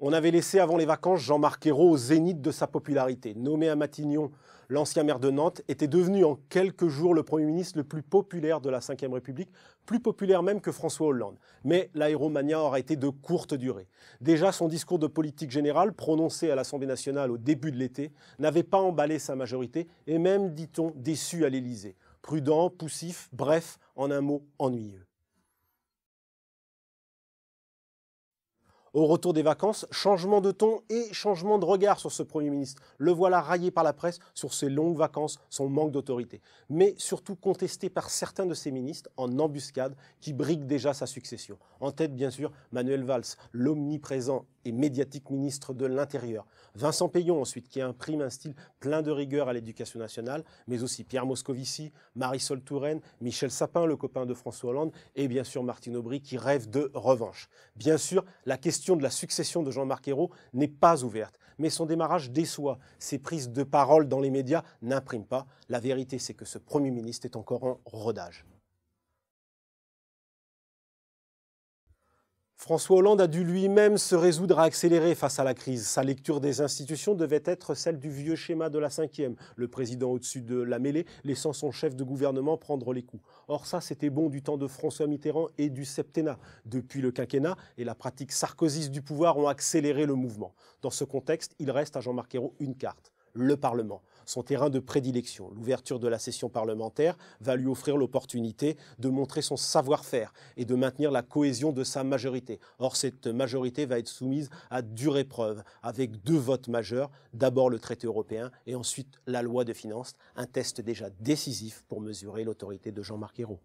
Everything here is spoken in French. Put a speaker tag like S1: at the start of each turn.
S1: On avait laissé avant les vacances Jean-Marc Ayrault au zénith de sa popularité. Nommé à Matignon, l'ancien maire de Nantes était devenu en quelques jours le Premier ministre le plus populaire de la Ve République, plus populaire même que François Hollande. Mais l'aéromania aura été de courte durée. Déjà, son discours de politique générale, prononcé à l'Assemblée nationale au début de l'été, n'avait pas emballé sa majorité et même, dit-on, déçu à l'Élysée. Prudent, poussif, bref, en un mot, ennuyeux. Au retour des vacances, changement de ton et changement de regard sur ce Premier ministre. Le voilà raillé par la presse sur ses longues vacances, son manque d'autorité. Mais surtout contesté par certains de ses ministres en embuscade qui briguent déjà sa succession. En tête, bien sûr, Manuel Valls, l'omniprésent et médiatique ministre de l'Intérieur. Vincent Peillon, ensuite, qui imprime un style plein de rigueur à l'éducation nationale, mais aussi Pierre Moscovici, Marisol Touraine, Michel Sapin, le copain de François Hollande, et bien sûr Martine Aubry, qui rêve de revanche. Bien sûr, la question de la succession de Jean-Marc Ayrault n'est pas ouverte, mais son démarrage déçoit. Ses prises de parole dans les médias n'impriment pas. La vérité, c'est que ce Premier ministre est encore en rodage. François Hollande a dû lui-même se résoudre à accélérer face à la crise. Sa lecture des institutions devait être celle du vieux schéma de la Ve, le président au-dessus de la mêlée, laissant son chef de gouvernement prendre les coups. Or ça, c'était bon du temps de François Mitterrand et du septennat. Depuis le quinquennat et la pratique sarkozyste du pouvoir ont accéléré le mouvement. Dans ce contexte, il reste à Jean-Marc Ayrault une carte. Le Parlement, son terrain de prédilection. L'ouverture de la session parlementaire va lui offrir l'opportunité de montrer son savoir-faire et de maintenir la cohésion de sa majorité. Or, cette majorité va être soumise à dure épreuve avec deux votes majeurs. D'abord le traité européen et ensuite la loi de finances, un test déjà décisif pour mesurer l'autorité de Jean-Marc Ayrault.